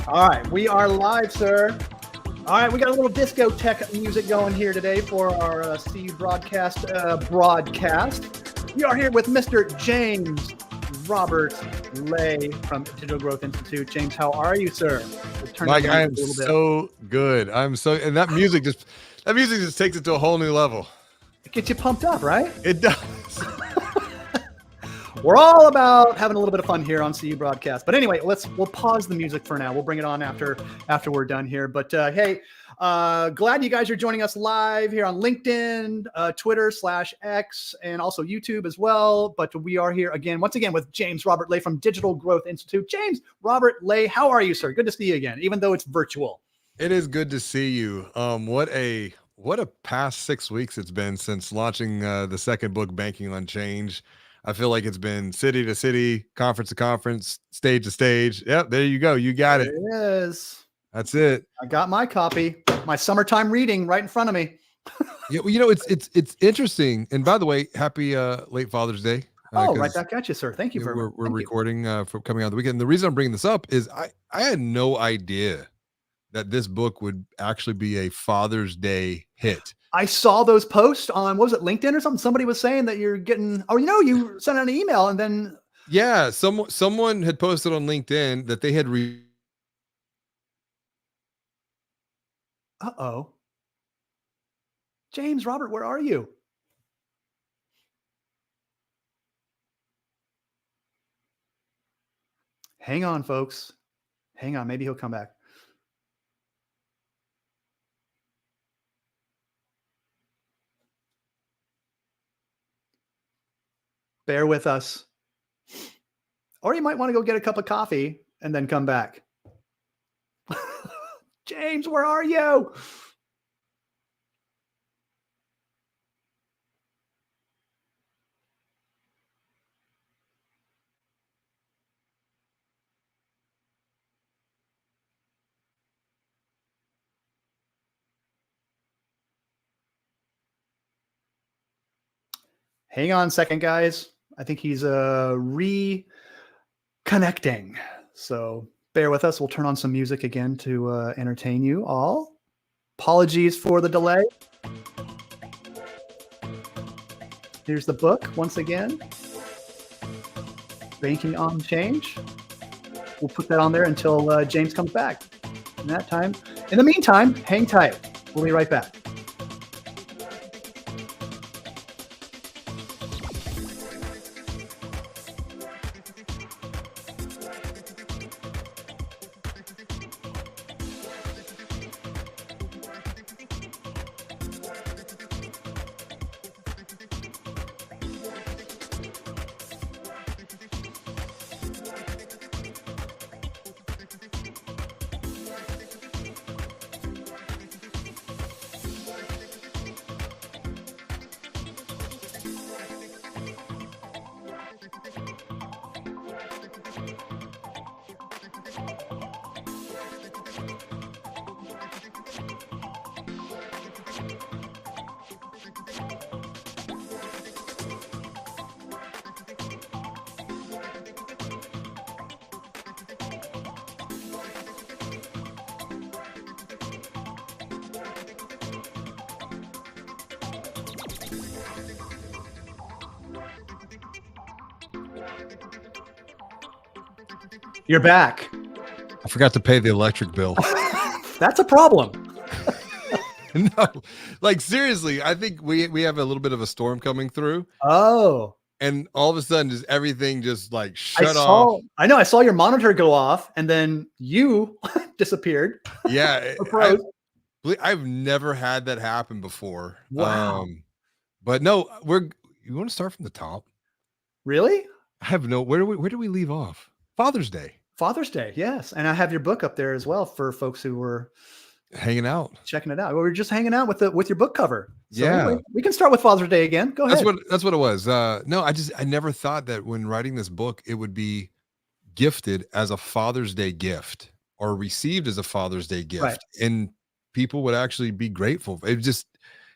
All right, we are live, sir. All right, we got a little disco tech music going here today for our CU broadcast. We are here with Mr. James Robert Lay from Digital Growth Institute. James, how are you, sir? Mike, I am so good. And that music just takes it to a whole new level. It gets you pumped up, right? It does. We're all about having a little bit of fun here on CU Broadcast. But anyway, we'll pause the music for now. We'll bring it on after we're done here. But hey, glad you guys are joining us live here on LinkedIn, Twitter /X, and also YouTube as well. But we are here once again with James Robert Lay from Digital Growth Institute. James Robert Lay, how are you, sir? Good to see you again, even though it's virtual. It is good to see you. What a past 6 weeks it's been since launching the second book, Banking on Change. I feel like it's been city to city, conference to conference, stage to stage. Yep, there you go. You got it. It is. That's it. I got my copy, my summertime reading right in front of me. Yeah, well, it's interesting. And by the way, happy late Father's Day. Right back at you, sir. Thank you we're recording for coming out of the weekend. And the reason I'm bringing this up is I had no idea that this book would actually be a Father's Day hit. I saw those posts on, what was it, LinkedIn or something? Somebody was saying that you're getting, you sent out an email and then. Yeah, someone had posted on LinkedIn that they had Uh-oh. James Robert, where are you? Hang on, folks. Hang on. Maybe he'll come back. Bear with us. Or you might want to go get a cup of coffee and then come back. James, where are you? Hang on a second, guys. I think he's reconnecting. So bear with us. We'll turn on some music again to entertain you all. Apologies for the delay. Here's the book once again. Banking on Change. We'll put that on there until James comes back. In the meantime, hang tight. We'll be right back. You're back. I forgot to pay the electric bill. That's a problem. No, like seriously, I think we have a little bit of a storm coming through. Oh. And all of a sudden, just everything just like shut off. I know. I saw your monitor go off, and then you disappeared. Yeah, I've never had that happen before. Wow. But no, you want to start from the top? Really? I have no. Where do we leave off? Father's Day. Father's Day, yes. And I have your book up there as well for folks who were hanging out, checking it out. We were just hanging out with your book cover. So yeah, anyway, we can start with Father's Day again. Go ahead. That's what it was. No, I never thought that when writing this book, it would be gifted as a Father's Day gift or received as a Father's Day gift, right, and people would actually be grateful. It was just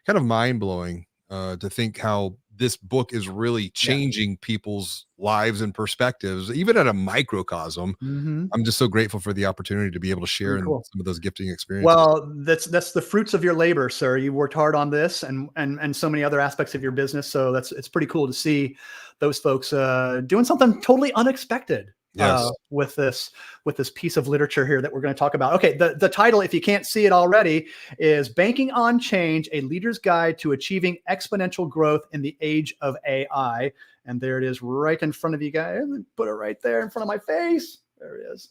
kind of mind blowing to think how this book is really changing people's lives and perspectives, even at a microcosm. Hmm. I'm just so grateful for the opportunity to be able to share Very in cool. some of those gifting experiences. Well, that's the fruits of your labor, sir. You worked hard on this and so many other aspects of your business. So it's pretty cool to see those folks doing something totally unexpected Yes. with this piece of literature here that we're going to talk about. Okay, the title, if you can't see it already, is "Banking on Change: A Leader's Guide to Achieving Exponential Growth in the Age of AI." And there it is, right in front of you guys. Put it right there in front of my face. There it is.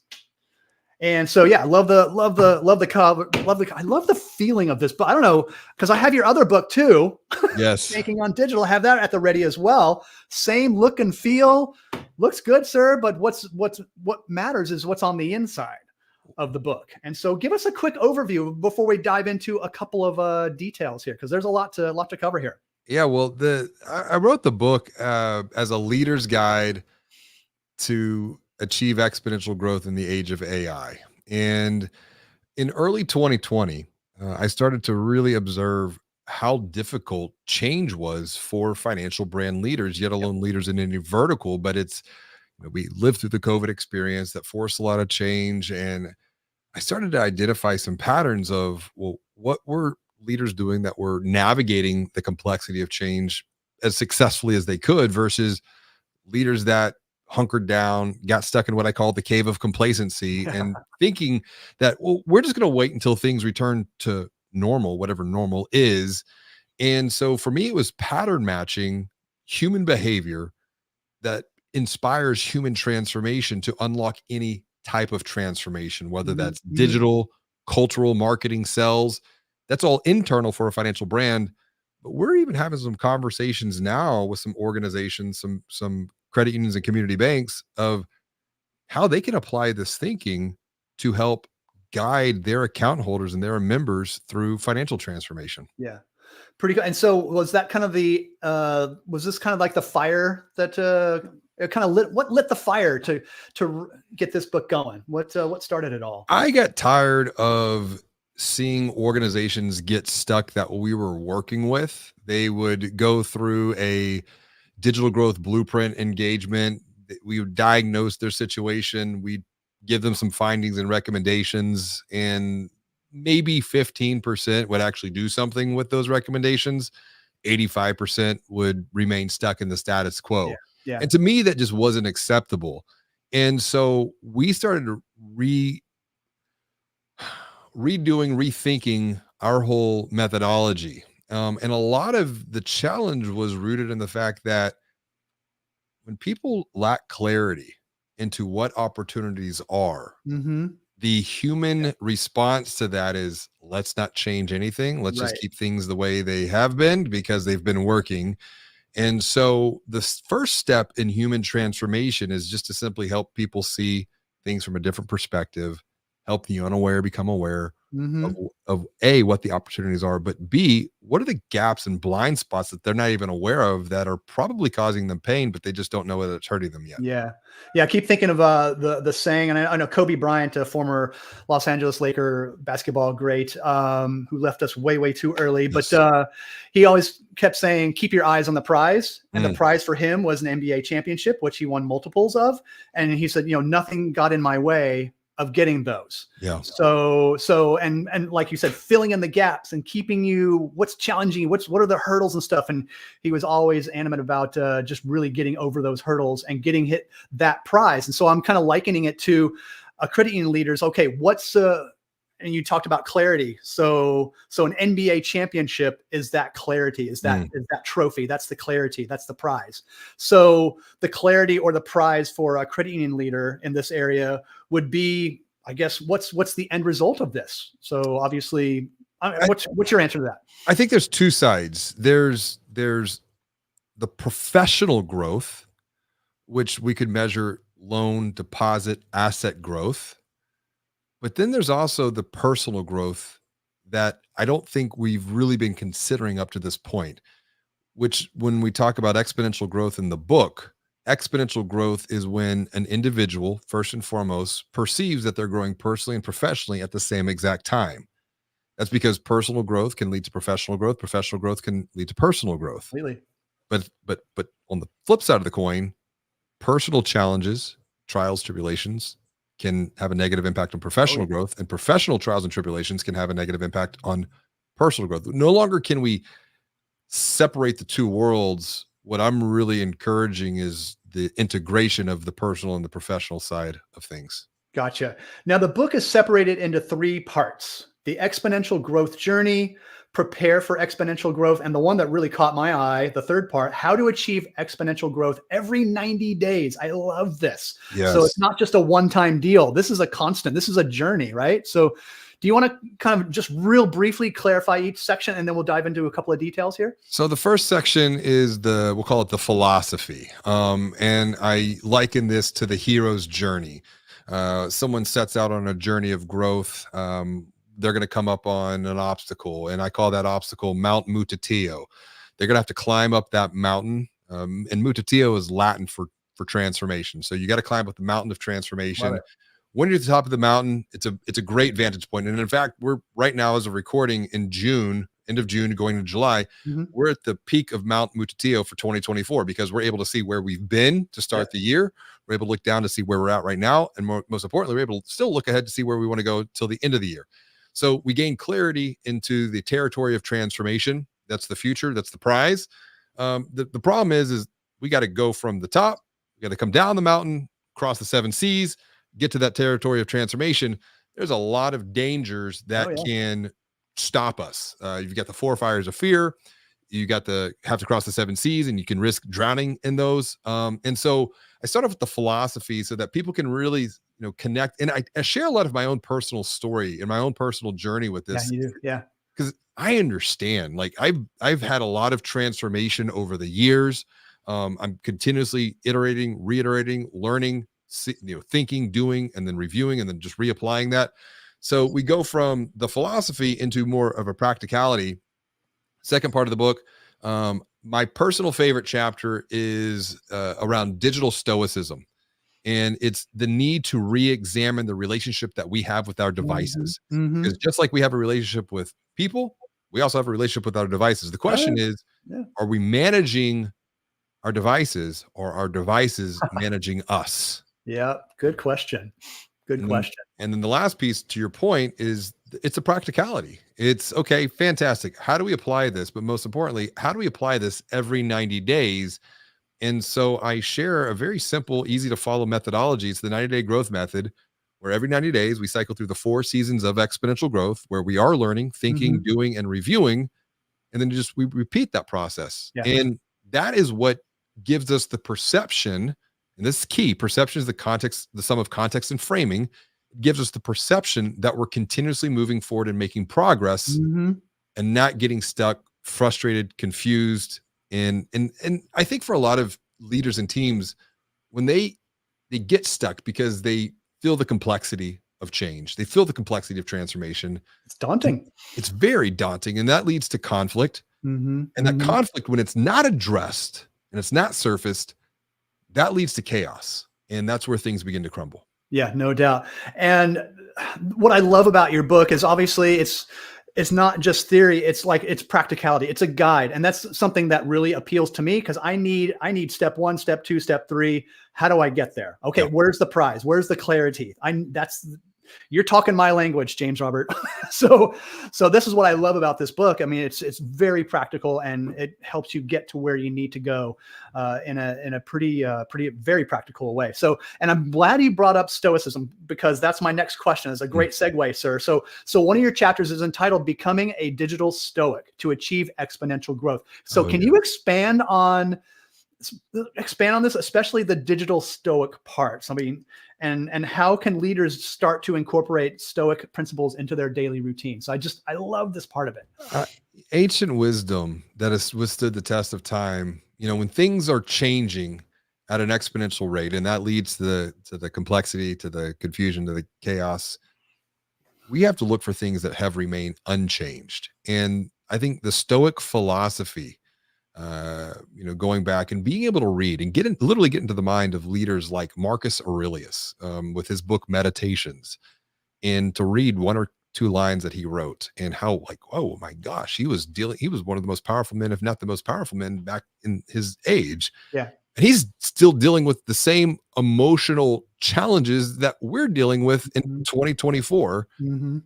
And so, yeah, love the cover, I love the feeling of this, but I don't know, because I have your other book too, Yes. Banking on Digital. I have that at the ready as well. Same look and feel, looks good, sir. But what matters is what's on the inside of the book. And so, give us a quick overview before we dive into a couple of details here, because there's a lot to cover here. Yeah. Well, I wrote the book as a leader's guide to achieve exponential growth in the age of AI. And in early 2020, I started to really observe how difficult change was for financial brand leaders, yet Yep. alone leaders in any vertical. But we lived through the COVID experience that forced a lot of change. And I started to identify some patterns of, well, what were leaders doing that were navigating the complexity of change as successfully as they could versus leaders that hunkered down, got stuck in what I call the cave of complacency and thinking that, well, we're just going to wait until things return to normal, whatever normal is. And so for me, it was pattern matching human behavior that inspires human transformation to unlock any type of transformation, whether Mhm, that's mhm. digital, cultural, marketing, sales. That's all internal for a financial brand. But we're even having some conversations now with some organizations, some credit unions and community banks of how they can apply this thinking to help guide their account holders and their members through financial transformation. Yeah. Pretty good. And so was that kind of was this kind of like the fire that it kind of what lit the fire get this book going? What started it all? I got tired of seeing organizations get stuck that we were working with. They would go through a digital growth blueprint engagement. We would diagnose their situation. We'd give them some findings and recommendations, and maybe 15% would actually do something with those recommendations. 85% would remain stuck in the status Yeah. quo. Yeah. And to me, that just wasn't acceptable. And so we started to redoing, rethinking our whole methodology. And a lot of the challenge was rooted in the fact that when people lack clarity into what opportunities are, Mhm. the human response to that is let's not change anything. Let's just Right. keep things the way they have been because they've been working. And so the first step in human transformation is just to simply help people see things from a different perspective, help the unaware become aware of, Mhm. of A, what the opportunities are, but B, what are the gaps and blind spots that they're not even aware of that are probably causing them pain, but they just don't know whether it's hurting them yet. Yeah. Yeah, I keep thinking of the saying, and I know Kobe Bryant, a former Los Angeles Laker basketball great, who left us way too early, but Yes. he always kept saying, "Keep your eyes on the prize." And the Mm, prize for him was an NBA championship, which he won multiples of. And he said, nothing got in my way of getting those. yeah. And like you said, filling in the gaps and keeping you, what's challenging you, what are the hurdles and stuff. And he was always animate about just really getting over those hurdles and getting hit that prize. And so I'm kind of likening it to a credit union leaders. Okay, and you talked about clarity. So an NBA championship is that clarity, Mm. is that trophy. That's the clarity. That's the prize. So the clarity or the prize for a credit union leader in this area would be, I guess, what's the end result of this? So obviously, I, what's your answer to that? I think there's two sides. There's the professional growth, which we could measure loan, deposit, asset growth. But then there's also the personal growth that I don't think we've really been considering up to this point, which when we talk about exponential growth in the book, exponential growth is when an individual, first and foremost, perceives that they're growing personally and professionally at the same exact time. That's because personal growth can lead to professional growth can lead to personal growth. Completely. But on the flip side of the coin, personal challenges, trials, tribulations can have a negative impact on Oh, professional yeah. growth, and professional trials and tribulations can have a negative impact on personal growth. No longer can we separate the two worlds. What I'm really encouraging is the integration of the personal and the professional side of things. Gotcha. Now, the book is separated into three parts: the exponential growth journey, prepare for exponential growth, and the one that really caught my eye, the third part, how to achieve exponential growth every 90 days. I love this. So it's Yes. not just a one time deal. This is a constant, this is a journey, right? So, do you want to kind of just real briefly clarify each section and then we'll dive into a couple of details here? So the first section is we'll call it the philosophy. And I liken this to the hero's journey. Someone sets out on a journey of growth. They're going to come up on an obstacle, and I call that obstacle Mount Mutatillo. They're going to have to climb up that mountain. And Mutatillo is Latin for transformation. So you got to climb up the mountain of Love transformation. it. When you're at the top of the mountain, it's a great vantage point. And in fact, we're right now as a recording in June, end of June, going to July. Mhm. We're at the peak of Mount Mutatillo for 2024 because we're able to see where we've been to start the year. We're able to look down to see where we're at right now, and most importantly, we're able to still look ahead to see where we want to go till the end of the year. So we gain clarity into the territory of transformation. That's the future. That's the prize. The problem is we got to go from the top. We got to come down the mountain, cross the 7 seas, get to that territory of transformation. There's a lot of dangers that Oh, yeah. can stop us. You've got the 4 fires of fear. You got the have to cross the 7 seas, and you can risk drowning in those. And so I start off with the philosophy so that people can really, connect. And I share a lot of my own personal story and my own personal journey with Yeah, this you do. Yeah. because I understand. Like I've had a lot of transformation over the years. I'm continuously iterating, reiterating, learning, thinking, doing, and then reviewing, and then just reapplying that. So we go from the philosophy into more of a practicality. Second part of the book, my personal favorite chapter is around digital stoicism, and it's the need to re-examine the relationship that we have with our Mhm. devices. Because Mhm. just like we have a relationship with people, we also have a relationship with our devices. The Oh, question is, yeah. are we managing our devices, or our devices managing us? Yeah. Good question. Good And then, question. and then the last piece to your point is it's a practicality. It's okay, fantastic. How do we apply this? But most importantly, how do we apply this every 90 days? And so I share a very simple, easy to follow methodology. It's the 90-day growth method, where every 90 days we cycle through the 4 seasons of exponential growth, where we are learning, thinking, Mhm. doing, and reviewing. And then just we repeat that process. Yeah. And that is what gives us the perception. And this is key. Perception is the context, the sum of context and framing. It gives us the perception that we're continuously moving forward and making progress, Mhm. and not getting stuck, frustrated, confused. And I think for a lot of leaders and teams, when they get stuck because they feel the complexity of change, they feel the complexity of transformation, It's daunting. it's very daunting, and that leads to conflict. Mhm. And that Mhm. conflict, when it's not addressed and it's not surfaced, that leads to chaos. And that's where things begin to crumble. Yeah, no doubt. And what I love about your book is obviously it's not just theory, it's like it's practicality. It's a guide. And that's something that really appeals to me because I need step 1, step 2, step 3. How do I get there? Okay, Yep. where's the prize? Where's the clarity? That's you're talking my language, James Robert. So this is what I love about this book. I mean, it's very practical and it helps you get to where you need to go in a pretty very practical way. So, and I'm glad you brought up stoicism because that's my next question. It's a great segue, sir. So one of your chapters is entitled "Becoming a Digital Stoic to Achieve Exponential Growth." So, Oh, can yeah. you expand on this, especially the digital stoic parts? I mean, and how can leaders start to incorporate stoic principles into their daily routine? So I love this part of it. Uh, Ancient wisdom that has withstood the test of time. When things are changing at an exponential rate, and that leads to the complexity, to the confusion, to the chaos, we have to look for things that have remained unchanged. And I think the Stoic philosophy, going back and being able to read and literally get into the mind of leaders like Marcus Aurelius, with his book Meditations, and to read 1 or two lines that he wrote, and how like, oh my gosh, he was one of the most powerful men, if not the most powerful men back in his age. Yeah. And he's still dealing with the same emotional challenges that we're dealing with in 2024. Mm-hmm.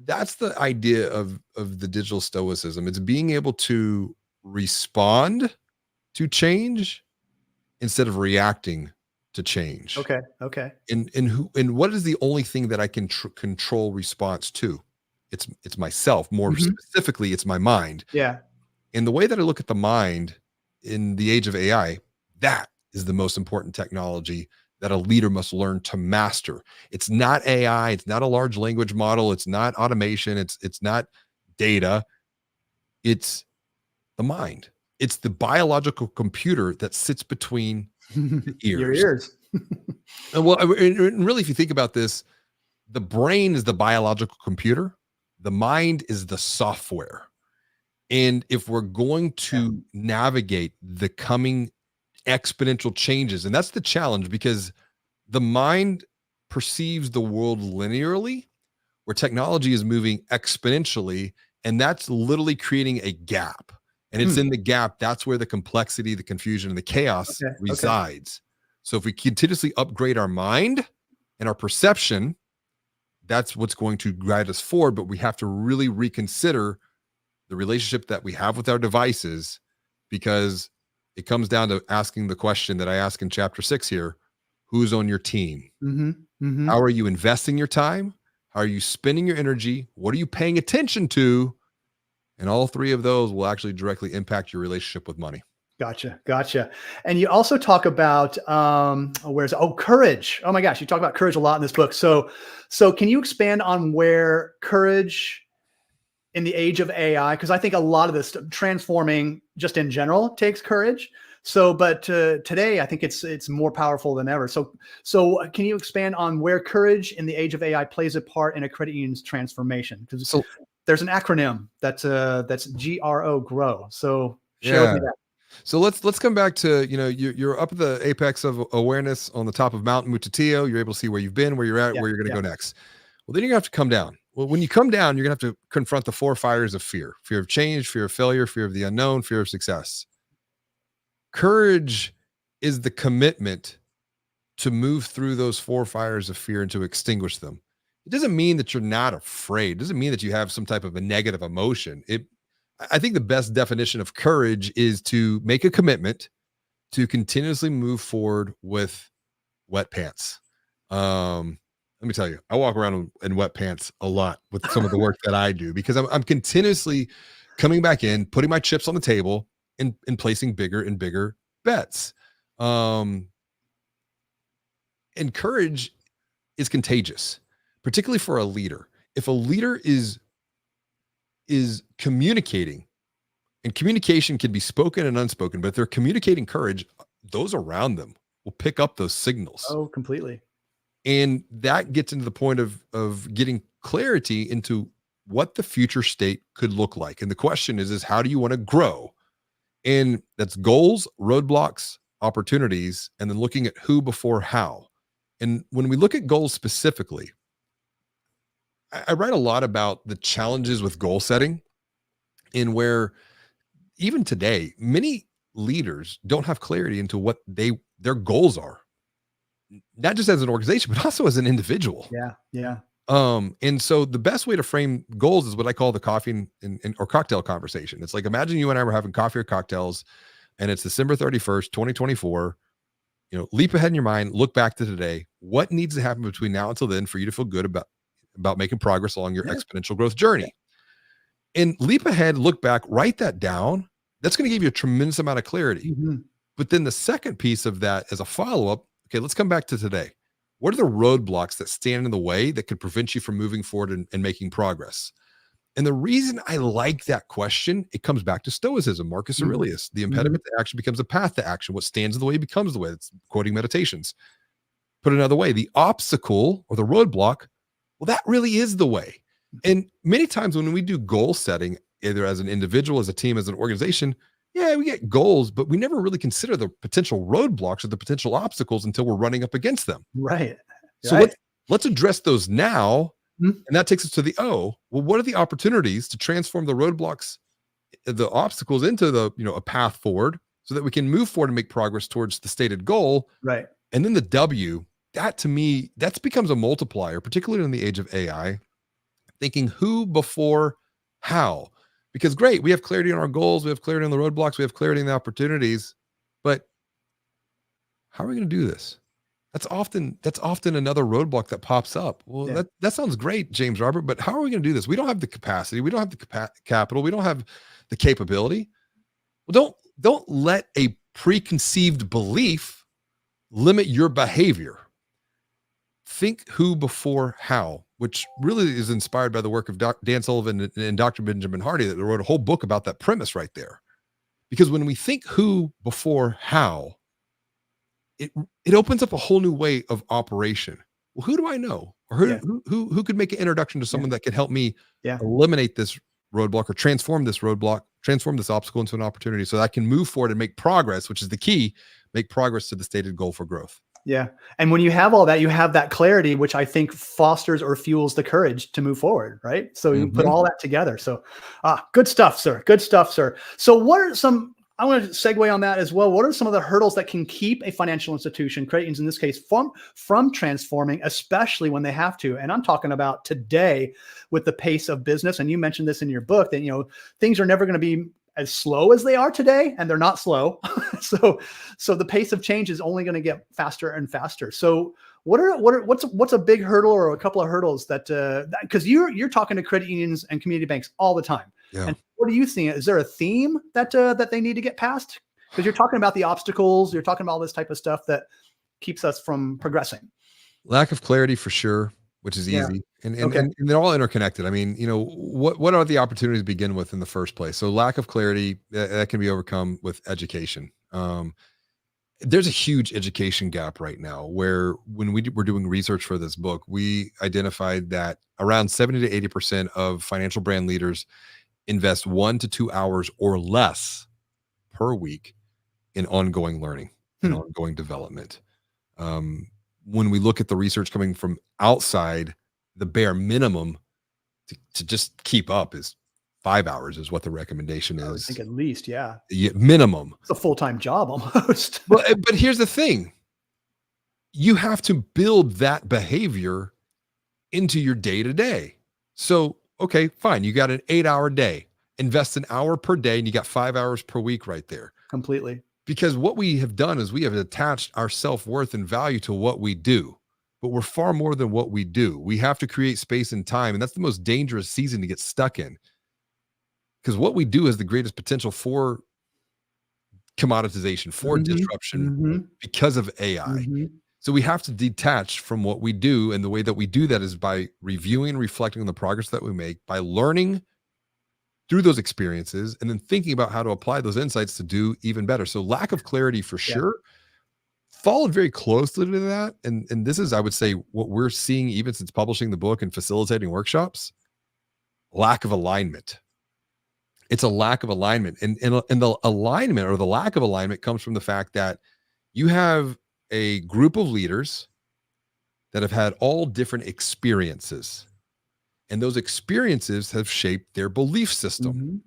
That's the idea of the digital stoicism. It's being able to respond to change instead of reacting to change. Okay. Okay. And what is the only thing that I can control response to? It's myself. More specifically, it's my mind. Yeah. And the way that I look at the mind in the age of AI, that is the most important technology that a leader must learn to master. It's not AI, it's not a large language model, it's not automation, it's not data. It's the mind. It's the biological computer that sits between the ears. Your ears. And well, and really, if you think about this, the brain is the biological computer, the mind is the software. And if we're going to navigate the coming exponential changes, and that's the challenge, because the mind perceives the world linearly, where technology is moving exponentially, and that's literally creating a gap. And it's in the gap, that's where the complexity, the confusion, and the chaos resides. So if we continuously upgrade our mind and our perception, that's what's going to guide us forward. But we have to really reconsider the relationship that we have with our devices, because it comes down to asking the question that I ask in chapter 6 here: who's on your team? How are you investing your time? How are you spending your energy? What are you paying attention to? And all three of those will actually directly impact your relationship with money. Gotcha. And you also talk about courage. Oh my gosh, you talk about courage a lot in this book. So can you expand on where courage in the age of AI, because I think a lot of this transforming just in general takes courage. So, but today I think it's more powerful than ever. So can you expand on where courage in the age of AI plays a part in a credit union's transformation? Because there's an acronym that's GRO. So share with me that. So let's come back to, you're up at the apex of awareness on the top of Mount Mutatillo. You're able to see where you've been, where you're at, where you're going to go next. Well, then you're gonna have to come down. Well, when you come down, you're gonna have to confront the 4 fires of fear: fear of change, fear of failure, fear of the unknown, fear of success. Courage is the commitment to move through those 4 fires of fear and to extinguish them. It doesn't mean that you're not afraid. It doesn't mean that you have some type of a negative emotion. I think the best definition of courage is to make a commitment to continuously move forward with wet pants. Let me tell you, I walk around in wet pants a lot with some of the work that I do, because I'm continuously coming back in, putting my chips on the table, and placing bigger and bigger bets. And courage is contagious, particularly for a leader. If a leader is communicating, and communication can be spoken and unspoken, but if they're communicating courage, those around them will pick up those signals. Oh, completely. And that gets into the point of getting clarity into what the future state could look like. And the question is how do you want to grow? And that's goals, roadblocks, opportunities, and then looking at who before how. And when we look at goals specifically, I write a lot about the challenges with goal setting, and where even today, many leaders don't have clarity into what their goals are, not just as an organization, but also as an individual. Yeah. And so the best way to frame goals is what I call the coffee or cocktail conversation. It's like, imagine you and I were having coffee or cocktails, and it's December 31st, 2024. Leap ahead in your mind, look back to today. What needs to happen between now until then for you to feel good about making progress along your exponential growth journey? And leap ahead, look back, write that down. That's going to give you a tremendous amount of clarity. But then the second piece of that as a follow-up, okay, let's come back to today. What are the roadblocks that stand in the way that could prevent you from moving forward and making progress? And the reason I like that question, it comes back to Stoicism, Marcus Aurelius. The impediment to action becomes a path to action. What stands in the way becomes the way. It's quoting Meditations. Put another way, the obstacle or the roadblock, well, that really is the way. And many times when we do goal setting, either as an individual, as a team, as an organization, we get goals, but we never really consider the potential roadblocks or the potential obstacles until we're running up against them. Right. So let's address those now, Mhm. And that takes us to the O. Well, what are the opportunities to transform the roadblocks, the obstacles into a path forward so that we can move forward and make progress towards the stated goal? Right. And then the W, that to me, that becomes a multiplier, particularly in the age of AI, thinking who before how. Because great, we have clarity on our goals, we have clarity on the roadblocks, we have clarity in the opportunities, but how are we going to do this? That's often another roadblock that pops up. Well, Yeah. that sounds great, James Robert, but how are we going to do this? We don't have the capacity, we don't have the capital, we don't have the capability. Well, don't let a preconceived belief limit your behavior. Think who before how, which really is inspired by the work of Dan Sullivan and Dr. Benjamin Hardy, that wrote a whole book about that premise right there. Because when we think who before how, it opens up a whole new way of operation. Well, who do I know, or Yeah. who could make an introduction to someone that could help me Yeah. eliminate this roadblock or transform this obstacle into an opportunity, so that I can move forward and make progress, which is the key, make progress to the stated goal for growth. Yeah. And when you have all that, you have that clarity, which I think fosters or fuels the courage to move forward. Right. So you put all that together. So good stuff, sir. Good stuff, sir. So what are some, I want to segue on that as well. What are some of the hurdles that can keep a financial institution, credit unions in this case, from transforming, especially when they have to? And I'm talking about today with the pace of business. And you mentioned this in your book that, things are never going to be as slow as they are today, and they're not slow. So the pace of change is only going to get faster and faster. So what's a big hurdle or a couple of hurdles that because you're talking to credit unions and community banks all the time. Yeah. And what are you seeing? Is there a theme that they need to get past? Because you're talking about the obstacles, you're talking about all this type of stuff that keeps us from progressing. Lack of clarity for sure, which is Yeah. easy. And Okay. they're all interconnected. I mean, what are the opportunities to begin with in the first place? So lack of clarity, that can be overcome with education. There's a huge education gap right now, where when we were doing research for this book, we identified that around 70 to 80% of financial brand leaders invest 1 to 2 hours or less per week in ongoing learning and ongoing development. When we look at the research coming from outside, the bare minimum to just keep up is 5 hours is what the recommendation I would is. think at least, yeah. Minimum. It's a full-time job almost. Well, but here's the thing. You have to build that behavior into your day-to-day. So, okay, fine. You got an 8-hour day. Invest an hour per day, and you got 5 hours per week right there. Completely. Because what we have done is we have attached our self-worth and value to what we do, but we're far more than what we do. We have to create space and time, and that's the most dangerous season to get stuck in, because what we do has the greatest potential for commoditization, for disruption, because of AI. So we have to detach from what we do, and the way that we do that is by reviewing and reflecting on the progress that we make, by learning through those experiences, and then thinking about how to apply those insights to do even better. So lack of clarity for sure. Followed very closely to that, and this is, I would say, what we're seeing even since publishing the book and facilitating workshops: lack of alignment. It's a lack of alignment, and the alignment or the lack of alignment comes from the fact that you have a group of leaders that have had all different experiences, and those experiences have shaped their belief system.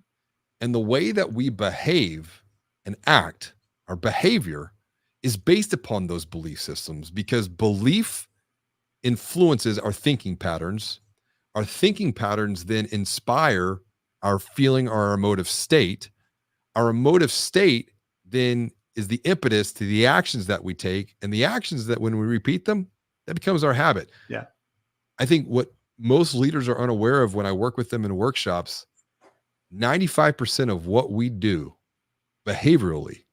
And the way that we behave and act, our behavior, is based upon those belief systems, because belief influences our thinking patterns. Our thinking patterns then inspire our feeling or our emotive state. Our emotive state then is the impetus to the actions that we take, and the actions that, when we repeat them, that becomes our habit. Yeah. I think what most leaders are unaware of when I work with them in workshops, 95% of what we do behaviorally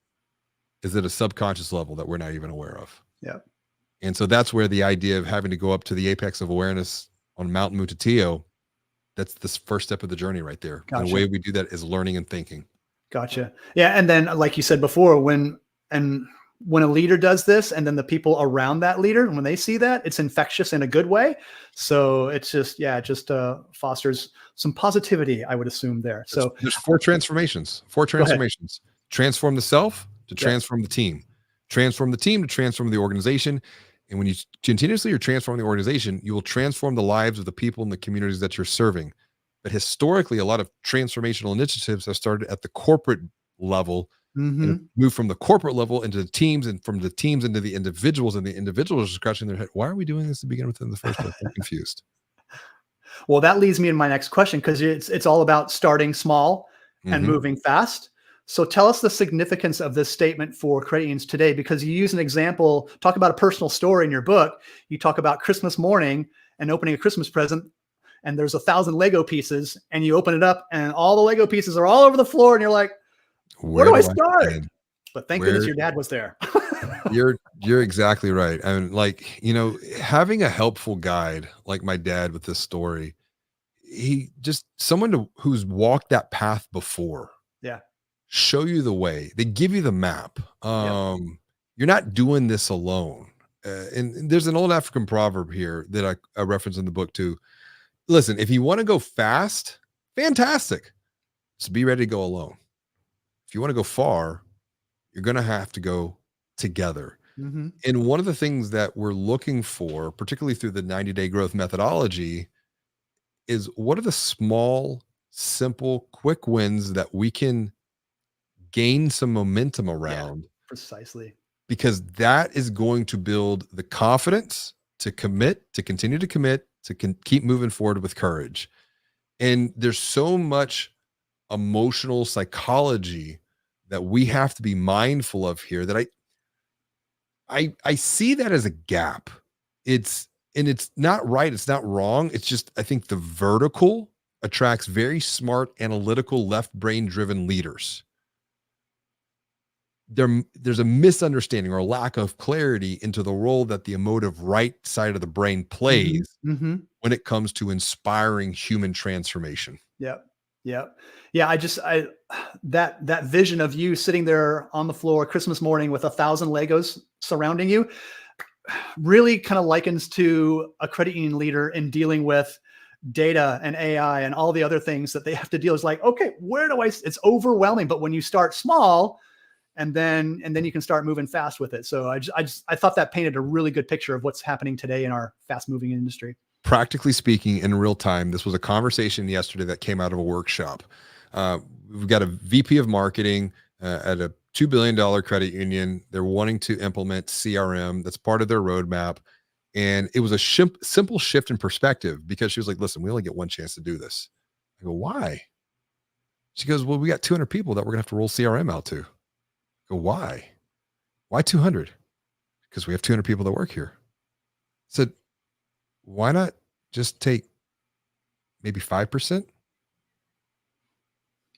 is at a subconscious level that we're not even aware of. Yeah. And so that's where the idea of having to go up to the apex of awareness on Mount Mutatillo, that's the first step of the journey right there. Gotcha. And the way we do that is learning and thinking. Gotcha. Yeah. And then, like you said before, when a leader does this, and then the people around that leader, when they see that, it's infectious in a good way. So it's just, fosters some positivity, I would assume there. So there's four transformations. Transform the self to transform the team, transform the team to transform the organization, And when you continuously are transforming the organization, you will transform the lives of the people in the communities that you're serving. But historically, a lot of transformational initiatives have started at the corporate level and have Mm-hmm. moved from the corporate level into the teams, and from the teams into the individuals, and the individuals are scratching their head. Why are we doing this to begin with in the first place? I'm confused. Well, that leads me to my next question, because it's all about starting small and Mhm. moving fast. So tell us the significance of this statement for credit unions today, because you use an example, talk about a personal story in your book. You talk about Christmas morning and opening a Christmas present, and there's 1,000 Lego pieces, and you open it up and all the Lego pieces are all over the floor, and you're like, where Where do I do I start? begin? But thank goodness Where your dad was there. you're exactly right. I mean, like, having a helpful guide like my dad with this story, he just someone who's walked that path before, Yeah. show you the way. They give you the map. Yep. You're not doing this alone. And there's an old African proverb here that I reference in the book too. Listen, if you want to go fast, fantastic. Just be ready to go alone. If you want to go far, you're going to have to go together. Mm-hmm. And one of the things that we're looking for, particularly through the 90-day growth methodology, is what are the small, simple, quick wins that we can gain some momentum Yeah, around, precisely. because that is going to build the confidence to commit, to continue to commit, to keep moving forward with courage. And there's so much emotional psychology that we have to be mindful of here, that I see that as a gap. It's not right, it's not wrong. It's just, I think the vertical attracts very smart, analytical, left brain driven leaders. There's a misunderstanding or a lack of clarity into the role that the emotive right side of the brain Mm-hmm. plays Mm-hmm. when it comes to inspiring human transformation. Yep. Yep. Yeah. I that vision of you sitting there on the floor Christmas morning with 1,000 Legos surrounding you really kind of likens to a credit union leader in dealing with data and AI and all the other things that they have to deal. It's like, okay, it's overwhelming. But when you start small, and then you can start moving fast with it. So I thought that painted a really good picture of what's happening today in our fast moving industry. Practically speaking, in real time, this was a conversation yesterday that came out of a workshop. We've got a VP of marketing at a $2 billion credit union. They're wanting to implement CRM. That's part of their roadmap. And it was a simple shift in perspective, because she was like, listen, we only get one chance to do this. I go, why? She goes, well, we got 200 people that we're going to have to roll CRM out to. I go, why? Why 200? Because we have 200 people that work here. I said, why not just take maybe 5%?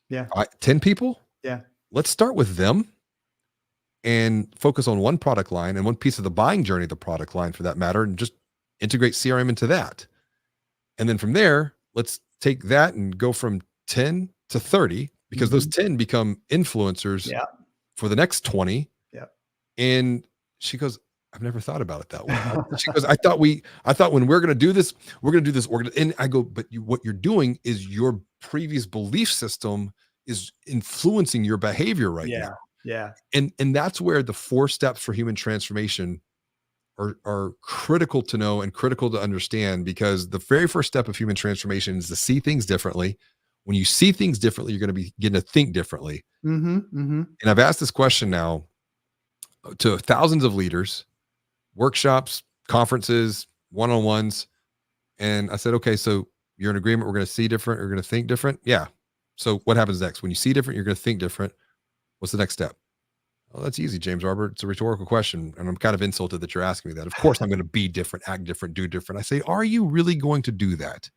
Yeah. 10 people? Yeah. Let's start with them and focus on one product line and one piece of the buying journey of the product line, for that matter, and just integrate CRM into that. And then from there, let's take that and go from 10 to 30, because those 10 become influencers Yeah. for the next 20. Yeah. And she goes, I've never thought about it that way. She goes, I thought when we're going to do this, we're going to do this. And I go, but what you're doing is your previous belief system is influencing your behavior right Yeah. now. Yeah. And that's where the 4 steps for human transformation are critical to know and critical to understand, because the very first step of human transformation is to see things differently. When you see things differently, you're going to be getting to think differently. Mm-hmm. Mm-hmm. And I've asked this question now to thousands of leaders, workshops, conferences, one-on-ones. And I said, okay, so you're in agreement. We're going to see different. We're going to think different. Yeah. So what happens next? When you see different, you're going to think different. What's the next step? Well, that's easy, James Robert. It's a rhetorical question. And I'm kind of insulted that you're asking me that. Of course, I'm going to be different, act different, do different. I say, are you really going to do that?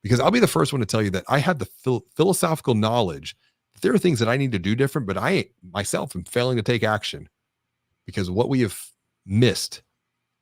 Because I'll be the first one to tell you that I have the philosophical knowledge that there are things that I need to do different, but I myself am failing to take action, because what we have missed,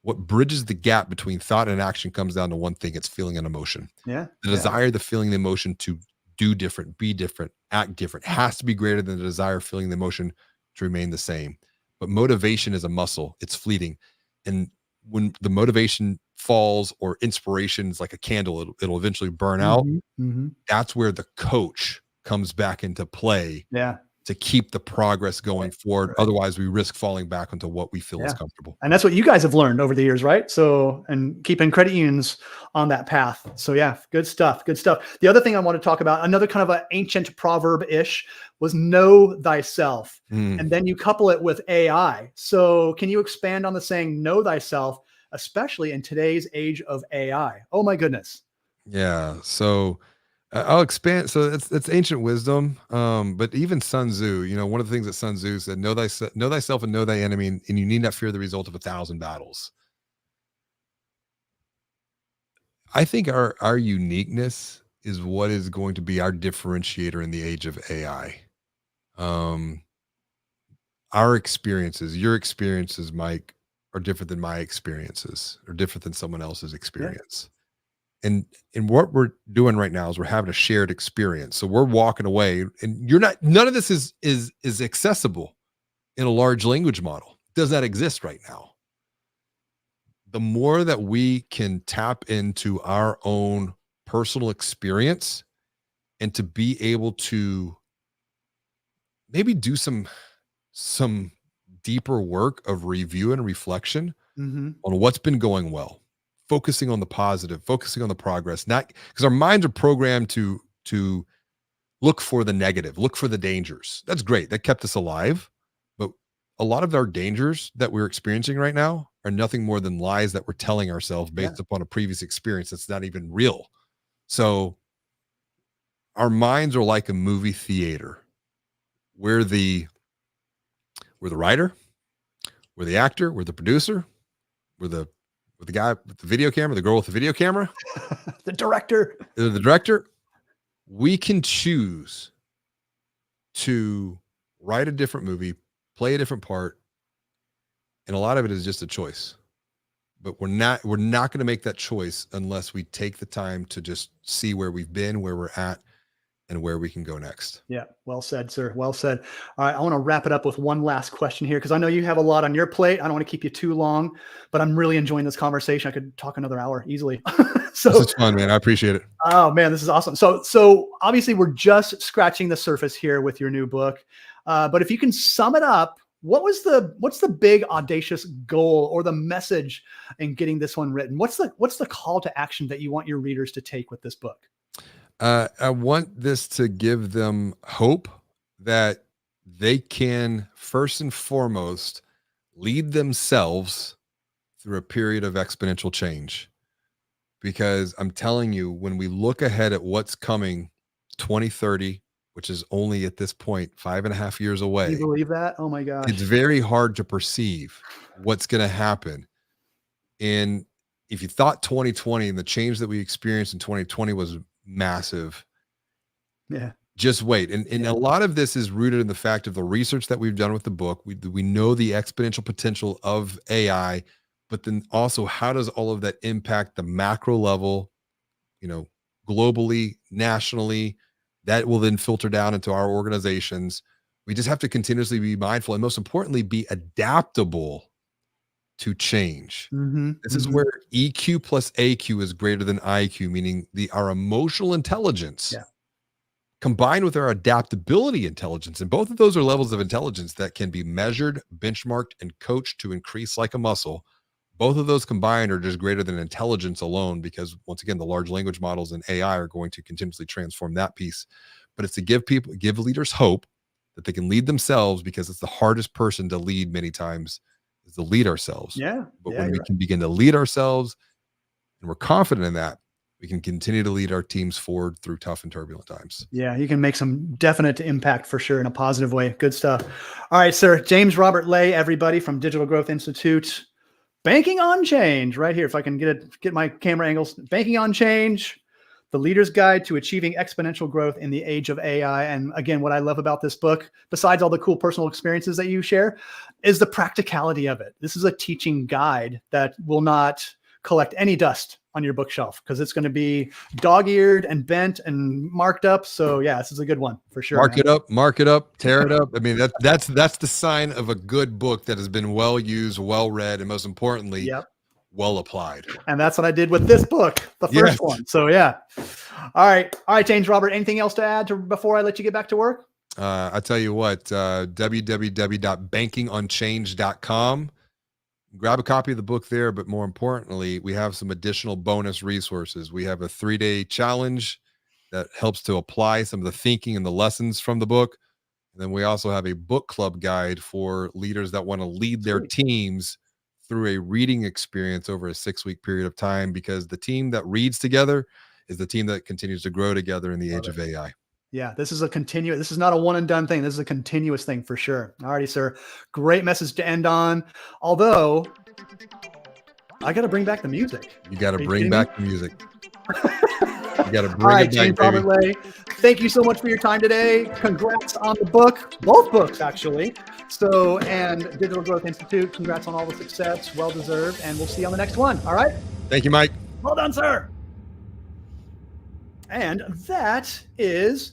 what bridges the gap between thought and action, comes down to one thing: it's feeling and emotion. Yeah. The desire, the feeling, the emotion to do different, be different, act different has to be greater than the desire, feeling, the emotion to remain the same. But motivation is a muscle. It's fleeting. And when the motivation falls, or inspiration is like a candle, it'll eventually burn out. Mm-hmm. Mm-hmm. That's where the coach comes back into play. Yeah. to keep the progress going forward. Right. Otherwise, we risk falling back into what we feel is Yeah. comfortable. And that's what you guys have learned over the years, right? So, and keeping credit unions on that path. So yeah, good stuff. Good stuff. The other thing I want to talk about, another kind of an ancient proverb-ish, was know thyself. Mm, And then you couple it with AI. So can you expand on the saying know thyself, especially in today's age of AI? Oh my goodness. yeah. So I'll expand. So it's ancient wisdom. But even Sun Tzu, one of the things that Sun Tzu said, know thyself and know thy enemy, and you need not fear the result of 1,000 battles. I think our uniqueness is what is going to be our differentiator in the age of AI. Um, our experiences, your experiences, Mike, are different than my experiences, or different than someone else's Yeah. experience. And what we're doing right now is we're having a shared experience. So we're walking away, and none of this is accessible in a large language model. It does not exist right now. The more that we can tap into our own personal experience and to be able to maybe do some deeper work of review and reflection Hmm. on what's been going well, focusing on the positive, focusing on the progress, not because our minds are programmed to look for the negative, look for the dangers. That's great. That kept us alive. But a lot of our dangers that we're experiencing right now are nothing more than lies that we're telling ourselves Yeah. based upon a previous experience that's not even real. So our minds are like a movie theater. We're the we're the writer, we're the actor, we're the producer, we're the guy with the video camera, the girl with the video camera, The director. the director. We can choose to write a different movie, play a different part, and a lot of it is just a choice. But we're not going to make that choice unless we take the time to just see where we've been, where we're at, and where we can go next. Yeah, well said, sir. Well said. All right, I want to wrap it up with one last question here because I know you have a lot on your plate. I don't want to keep you too long, but I'm really enjoying this conversation. I could talk another hour easily. This So, is fun, man. I appreciate it. oh man, this is awesome. So obviously we're just scratching the surface here with your new book. But if you can sum it up, what's the big audacious goal or the message in getting this one written? What's the call to action that you want your readers to take with this book? I want this to give them hope that they can first and foremost lead themselves through a period of exponential change. Because I'm telling you, when we look ahead at what's coming 2030, which is only at this point 5.5 years Can you away, believe that? Oh my it's gosh. very hard to perceive what's going to happen. And if you thought 2020 and the change that we experienced in 2020 was massive, Yeah. just wait. And Yeah. a lot of this is rooted in the fact of the research that we've done with the book. We know the exponential potential of AI, but then also how does all of that impact the macro level, you know, globally, nationally? That will then filter down into our organizations. We just have to continuously be mindful and most importantly, be adaptable to change. Mhm, This is mhm. where EQ plus AQ is greater than IQ, meaning our emotional intelligence Yeah. combined with our adaptability intelligence. And both of those are levels of intelligence that can be measured, benchmarked, and coached to increase like a muscle. Both of those combined are just greater than intelligence alone, because once again, the large language models and AI are going to continuously transform that piece. But it's to give leaders hope that they can lead themselves, because it's the hardest person to lead many times is to lead ourselves. Yeah. But Yeah, when you're we right. can begin to lead ourselves and we're confident in that, we can continue to lead our teams forward through tough and turbulent times. Yeah, you can make some definite impact for sure in a positive way. Good stuff. All right, sir. James Robert Lay, everybody from Digital Growth Institute. Banking on Change, right here. If I can get my camera angles. Banking on Change, the leader's guide to achieving exponential growth in the age of AI. And again, what I love about this book, besides all the cool personal experiences that you share, is the practicality of it. This is a teaching guide that will not collect any dust on your bookshelf because it's going to be dog-eared and bent and marked up. So yeah, this is a good one for sure, Mark man. it up, tear it up. I mean, that's the sign of a good book that has been well used, well read, and most importantly, Yep. well applied. And that's what I did with this book, the first Yes. one. So yeah. All right. All right, James Robert, anything else to add before I let you get back to work? I tell you what, www.bankingonchange.com. Grab a copy of the book there, but more importantly, we have some additional bonus resources. We have a 3-day challenge that helps to apply some of the thinking and the lessons from the book. And then we also have a book club guide for leaders that want to lead their Sweet. teams through a reading experience over a 6-week period of time, because the team that reads together is the team that continues to grow together in the age of AI. Yeah, this is not a one and done thing. This is a continuous thing for sure. Alrighty, sir. Great message to end on. Although I got to bring back the music. You got to Are you bring kidding back the music. You got to All bring right, it James back, baby. Robert Lay, thank you so much for your time today. Congrats on the book, both books actually. So, and Digital Growth Institute, congrats on all the success, well deserved, and we'll see you on the next one. All right. Thank you, Mike. Well done, sir. And that is